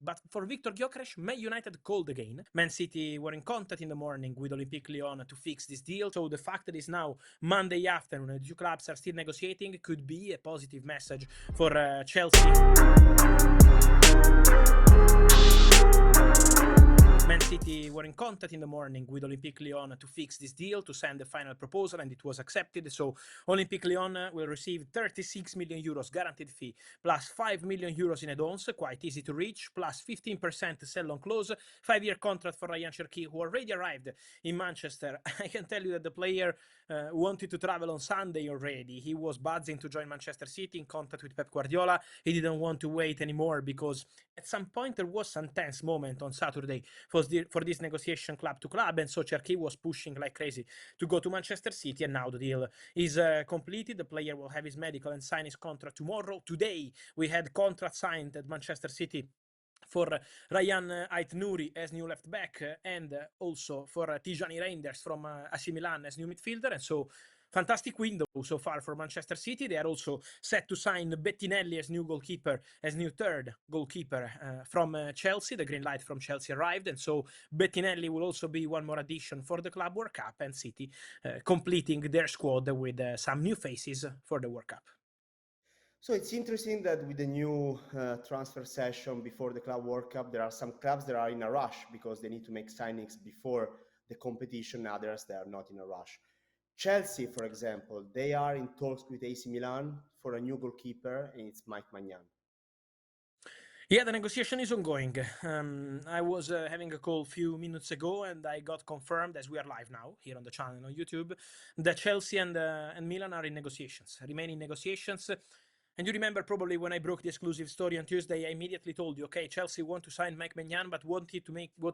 But for Victor Gyokeres, Man United called again. Man City were in contact in the morning with Olympique Lyon to fix this deal. So the fact that it's now Monday afternoon and the two clubs are still negotiating could be a positive message for Chelsea. Man City were in contact in the morning with Olympique Lyon to fix this deal, to send the final proposal, and it was accepted. So Olympique Lyon will receive 36 million euros guaranteed fee, plus 5 million euros in add-ons, quite easy to reach, plus 15% sell-on clause, 5-year contract for Rayan Cherki, who already arrived in Manchester. I can tell you that the player wanted to travel on Sunday already. He was buzzing to join Manchester City, in contact with Pep Guardiola. He didn't want to wait anymore because at some point there was some tense moment on Saturday for this negotiation club to club, and so Cherki was pushing like crazy to go to Manchester City, and now the deal is completed. The player will have his medical and sign his contract tomorrow. Today we had contract signed at Manchester City for Rayan Aït-Nouri as new left back, and also for Tijjani Reijnders from AC Milan as new midfielder, and so fantastic window so far for Manchester City. They are also set to sign Bettinelli as new goalkeeper, as new third goalkeeper from Chelsea. The green light from Chelsea arrived, and so Bettinelli will also be one more addition for the Club World Cup, and City completing their squad with some new faces for the World Cup. So it's interesting that with the new transfer session before the Club World Cup, there are some clubs that are in a rush because they need to make signings before the competition, others that are not in a rush. Chelsea, for example, they are in talks with AC Milan for a new goalkeeper, and it's Maignan. Yeah, the negotiation is ongoing. I was having a call a few minutes ago, and I got confirmed, as we are live now here on the channel on YouTube, that Chelsea and Milan are in negotiations, remaining negotiations. And you remember probably when I broke the exclusive story on Tuesday, I immediately told you, okay, Chelsea want to sign Maignan, but want to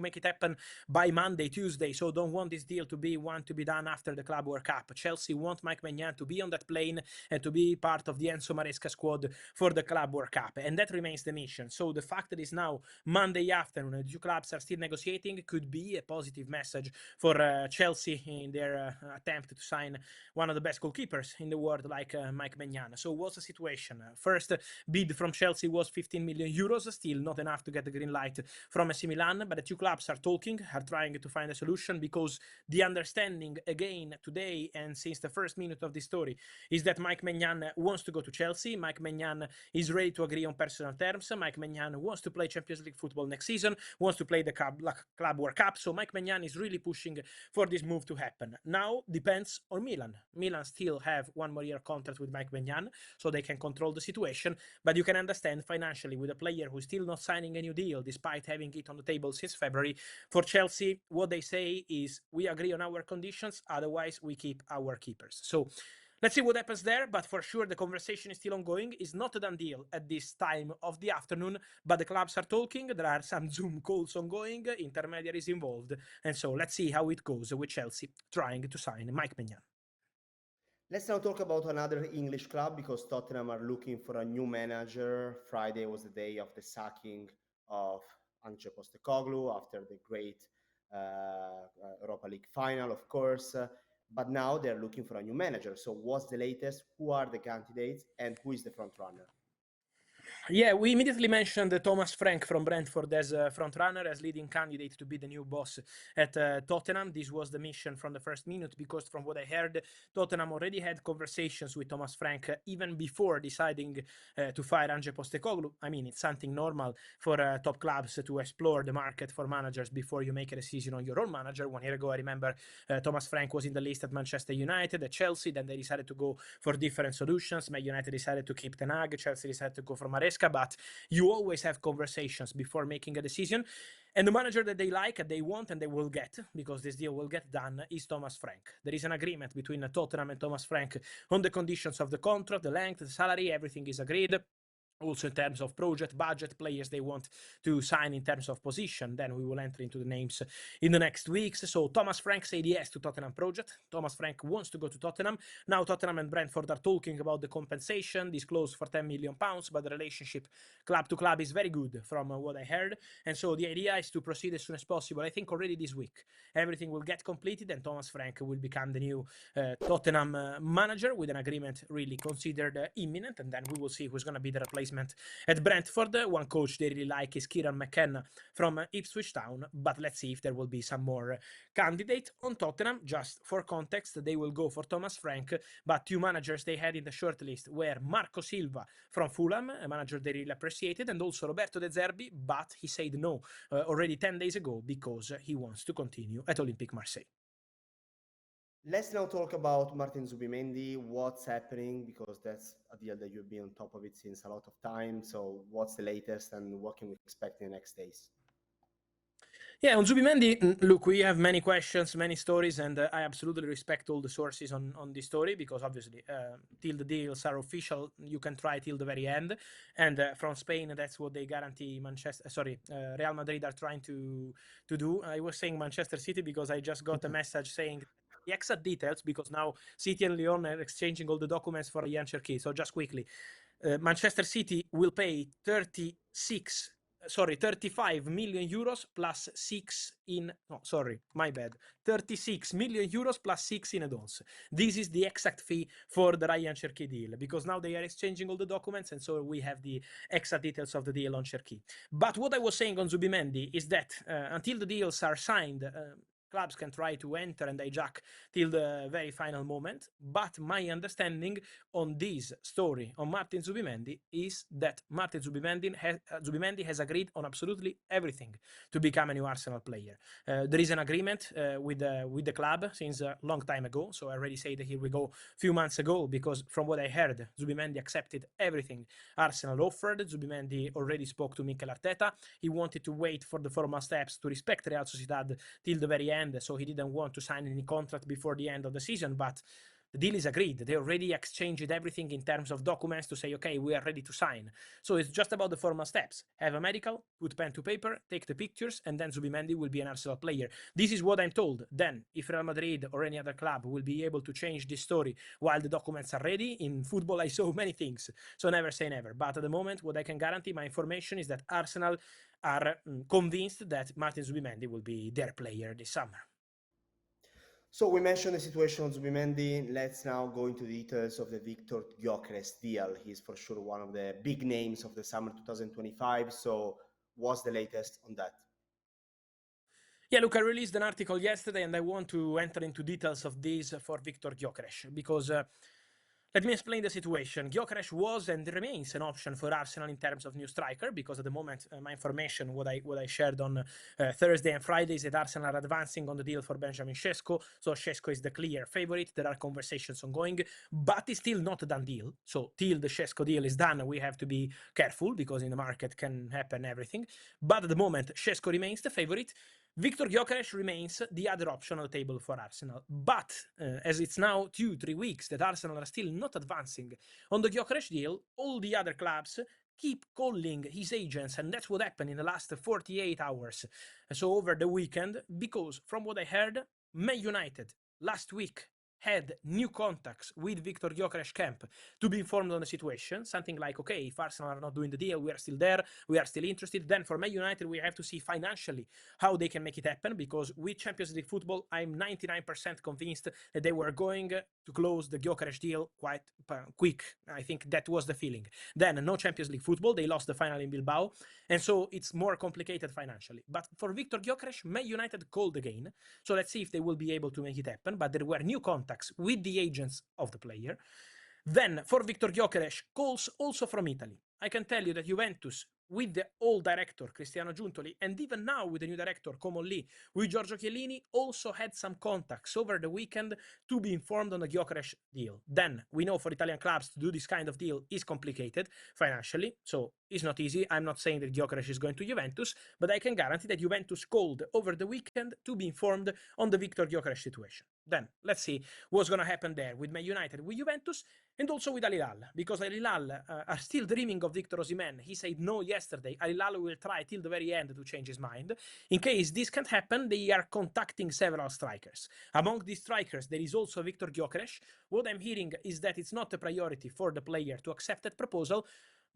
make it happen by Monday, Tuesday. So don't want this deal to be done after the Club World Cup. Chelsea want Maignan to be on that plane and to be part of the Enzo Maresca squad for the Club World Cup. And that remains the mission. So the fact that it's now Monday afternoon and the two clubs are still negotiating could be a positive message for Chelsea in their attempt to sign one of the best goalkeepers in the world like Maignan. So what's the situation? First bid from Chelsea was 15 million euros, still not enough to get the green light from AC Milan, but the two clubs are talking, are trying to find a solution, because the understanding again today and since the first minute of this story is that Maignan wants to go to Chelsea. Maignan is ready to agree on personal terms. Maignan wants to play Champions League football next season, wants to play the Club World Cup, so Maignan is really pushing for this move to happen. Now depends on Milan. Milan still have one more year contract with Maignan, so they can control the situation, but you can understand financially with a player who's still not signing a new deal despite having it on the table since February. For Chelsea, what they say is, we agree on our conditions, otherwise we keep our keepers. So let's see what happens there, but for sure the conversation is still ongoing. It's not a done deal at this time of the afternoon, but the clubs are talking. There are some Zoom calls ongoing, intermediaries involved, and so let's see how it goes with Chelsea trying to sign Maignan. Let's now talk about another English club, because Tottenham are looking for a new manager. Friday was the day of the sacking of Ange Postecoglou after the great Europa League final, of course. But now they're looking for a new manager. So what's the latest? Who are the candidates and who is the front runner? Yeah, we immediately mentioned Thomas Frank from Brentford as a front runner, as leading candidate to be the new boss at Tottenham. This was the mission from the first minute, because from what I heard, Tottenham already had conversations with Thomas Frank even before deciding to fire Ange Postecoglou. I mean, it's something normal for top clubs to explore the market for managers before you make a decision on your own manager. 1 year ago, I remember Thomas Frank was in the list at Manchester United, at Chelsea. Then they decided to go for different solutions. Man United decided to keep Ten Hag. Chelsea decided to go for Maresca. But you always have conversations before making a decision. And the manager that they like, they want, and they will get, because this deal will get done, is Thomas Frank. There is an agreement between Tottenham and Thomas Frank on the conditions of the contract, the length, the salary, everything is agreed. Also in terms of project, budget, players they want to sign in terms of position. Then we will enter into the names in the next weeks. So Thomas Frank said yes to Tottenham project. Thomas Frank wants to go to Tottenham. Now Tottenham and Brentford are talking about the compensation, disclosed for £10 million, but the relationship club to club is very good from what I heard. And so the idea is to proceed as soon as possible. I think already this week everything will get completed and Thomas Frank will become the new Tottenham manager, with an agreement really considered imminent. And then we will see who's going to be the replacement replacement at Brentford. One coach they really like is Kieran McKenna from Ipswich Town, but let's see if there will be some more candidate. On Tottenham, just for context, they will go for Thomas Frank, but two managers they had in the shortlist were Marco Silva from Fulham, a manager they really appreciated, and also Roberto De Zerbi, but he said no already 10 days ago because he wants to continue at Olympique Marseille. Let's now talk about Martín Zubimendi, what's happening, because that's a deal that you've been on top of it since a lot of time. So what's the latest and what can we expect in the next days? Yeah, on Zubimendi, look, we have many questions, many stories, and I absolutely respect all the sources on this story because obviously, till the deals are official, you can try till the very end. And from Spain, that's what they guarantee. Real Madrid are trying to do. I was saying Manchester City because I just got a message saying the exact details because now City and Lyon are exchanging all the documents for Rayan Cherki. So just quickly, Manchester City will pay 35 million euros plus 6 in, no, sorry, my bad. 36 million euros plus 6 in add-ons. This is the exact fee for the Rayan Cherki deal because now they are exchanging all the documents and so we have the exact details of the deal on Cherki. But what I was saying on Zubimendi is that until the deals are signed, clubs can try to enter and hijack till the very final moment. But my understanding on this story on Martín Zubimendi is that Martín Zubimendi has agreed on absolutely everything to become a new Arsenal player. There is an agreement with the club since a long time ago. So I already said that here we go a few months ago because from what I heard, Zubimendi accepted everything Arsenal offered. Zubimendi already spoke to Mikel Arteta. He wanted to wait for the formal steps to respect Real Sociedad till the very end, so he didn't want to sign any contract before the end of the season, but the deal is agreed. They already exchanged everything in terms of documents to say, okay, we are ready to sign. So it's just about the formal steps. Have a medical, put pen to paper, take the pictures, and then Zubimendi will be an Arsenal player. This is what I'm told. Then, if Real Madrid or any other club will be able to change this story while the documents are ready, in football I saw many things, so never say never. But at the moment, what I can guarantee, my information is that Arsenal are convinced that Martín Zubimendi will be their player this summer. So we mentioned the situation on Zubimendi. Let's now go into the details of the Victor Gyokeres deal. He's for sure one of the big names of the summer 2025. So what's the latest on that? Yeah, look, I released an article yesterday and I want to enter into details of this for Victor Gyökeres because let me explain the situation. Gyökeres was and remains an option for Arsenal in terms of new striker because at the moment, my information, what I shared on Thursday and Friday is that Arsenal are advancing on the deal for Benjamin Šeško. So Šeško is the clear favorite. There are conversations ongoing, but it's still not a done deal. So till the Šeško deal is done, we have to be careful because in the market can happen everything. But at the moment, Šeško remains the favorite. Victor Gyökeres remains the other option on the table for Arsenal. But as it's now 2-3 weeks that Arsenal are still not advancing on the Gyökeres deal, all the other clubs keep calling his agents, and that's what happened in the last 48 hours. So over the weekend, because from what I heard, Man United last week had new contacts with Victor Gyökeres camp to be informed on the situation. Something like, okay, if Arsenal are not doing the deal, we are still there, we are still interested. Then for Man United, we have to see financially how they can make it happen because with Champions League football, I'm 99% convinced that they were going to close the Gyökeres deal quite quick. I think that was the feeling. Then no Champions League football, they lost the final in Bilbao, and so it's more complicated financially. But for Victor Gyökeres, Man United called again, so let's see if they will be able to make it happen. But there were new contacts with the agents of the player. Then for Victor Gyokeres, calls also from Italy. I can tell you that Juventus, with the old director Cristiano Giuntoli, and even now with the new director Comolli, with Giorgio Chiellini, also had some contacts over the weekend to be informed on the Gyokeres deal. Then we know for Italian clubs to do this kind of deal is complicated financially, so it's not easy. I'm not saying that Gyokeres is going to Juventus, but I can guarantee that Juventus called over the weekend to be informed on the Victor Gyokeres situation. Then let's see what's going to happen there with Man United, with Juventus, and also with Hilal, because Hilal are still dreaming of Victor Osimhen. He said no yesterday. Hilal will try till the very end to change his mind. In case this can't happen, they are contacting several strikers. Among these strikers, there is also Victor Gyokeres. What I'm hearing is that it's not a priority for the player to accept that proposal,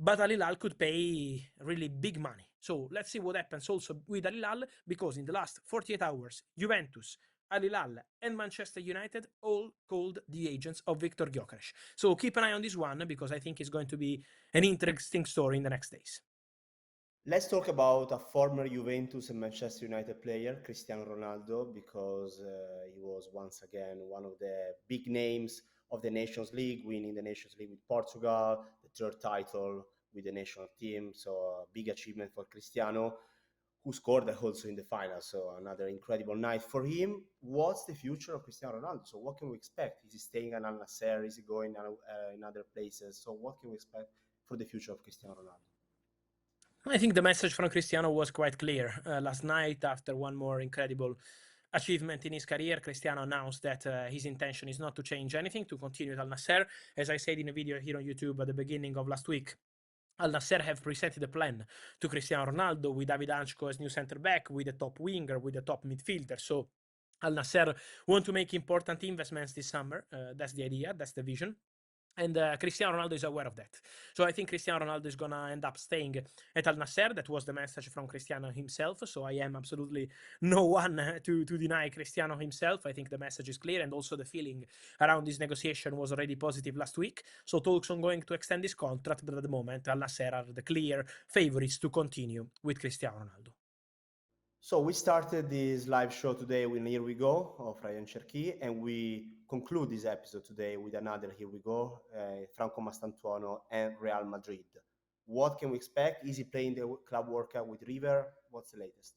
but Hilal could pay really big money. So let's see what happens also with Hilal, because in the last 48 hours, Juventus, Al Hilal, and Manchester United all called the agents of Victor Gyökeres. So keep an eye on this one because I think it's going to be an interesting story in the next days. Let's talk about a former Juventus and Manchester United player, Cristiano Ronaldo, because he was once again one of the big names of the Nations League, winning the Nations League with Portugal, the third title with the national team. So a big achievement for Cristiano, who scored also in the final. So another incredible night for him. What's the future of Cristiano Ronaldo? So what can we expect? Is he staying at Al-Nassr? Is he going in other places? So what can we expect for the future of Cristiano Ronaldo? I think the message from Cristiano was quite clear. Last night, after one more incredible achievement in his career, Cristiano announced that his intention is not to change anything, to continue at Al-Nassr. As I said in a video here on YouTube at the beginning of last week, Al-Nassr have presented a plan to Cristiano Ronaldo with David Anchko as new center-back, with a top winger, with a top midfielder. So Al-Nassr want to make important investments this summer. That's the idea, that's the vision. And Cristiano Ronaldo is aware of that. So I think Cristiano Ronaldo is going to end up staying at Al-Nassr. That was the message from Cristiano himself. So I am absolutely no one to deny Cristiano himself. I think the message is clear. And also the feeling around this negotiation was already positive last week. So talks on going to extend his contract. But at the moment, Al-Nassr are the clear favorites to continue with Cristiano Ronaldo. So we started this live show today with Here We Go of Rayan Cherki, and we conclude this episode today with another Here We Go, Franco Mastantuono and Real Madrid. What can we expect? Is he playing the club workout with River? What's the latest?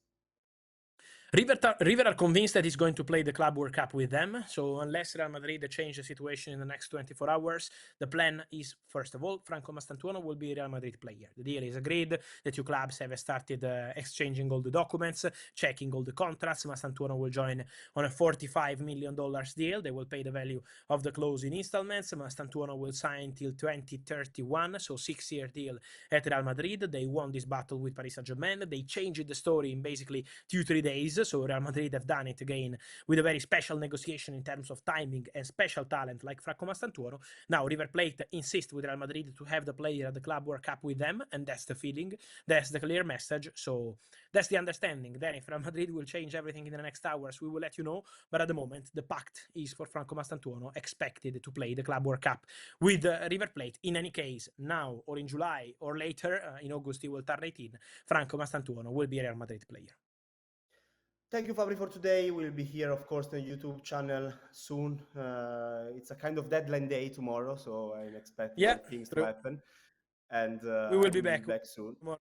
River are convinced that he's going to play the Club World Cup with them. So unless Real Madrid change the situation in the next 24 hours, the plan is, first of all, Franco Mastantuono will be a Real Madrid player. The deal is agreed. The two clubs have started exchanging all the documents, checking all the contracts. Mastantuono will join on a $45 million deal. They will pay the value of the clause in installments. Mastantuono will sign till 2031, so 6-year deal at Real Madrid. They won this battle with Paris Saint-Germain. They changed the story in basically 2-3 days. So Real Madrid have done it again with a very special negotiation in terms of timing and special talent like Franco Mastantuono. Now River Plate insists with Real Madrid to have the player at the Club World Cup with them, and that's the feeling, that's the clear message. So that's the understanding. Then if Real Madrid will change everything in the next hours, we will let you know. But at the moment, the pact is for Franco Mastantuono expected to play the Club World Cup with River Plate. In any case, now or in July or later, in August he will turn 18, Franco Mastantuono will be a Real Madrid player. Thank you, Fabri, for today. We'll be here, of course, on the YouTube channel soon. It's a kind of deadline day tomorrow, so I'm expecting things to happen. And we will be back soon. Tomorrow.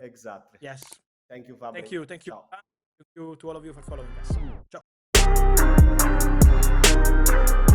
Exactly. Yes. Thank you, Fabri. Thank you. Ciao. Thank you to all of you for following us. Ciao.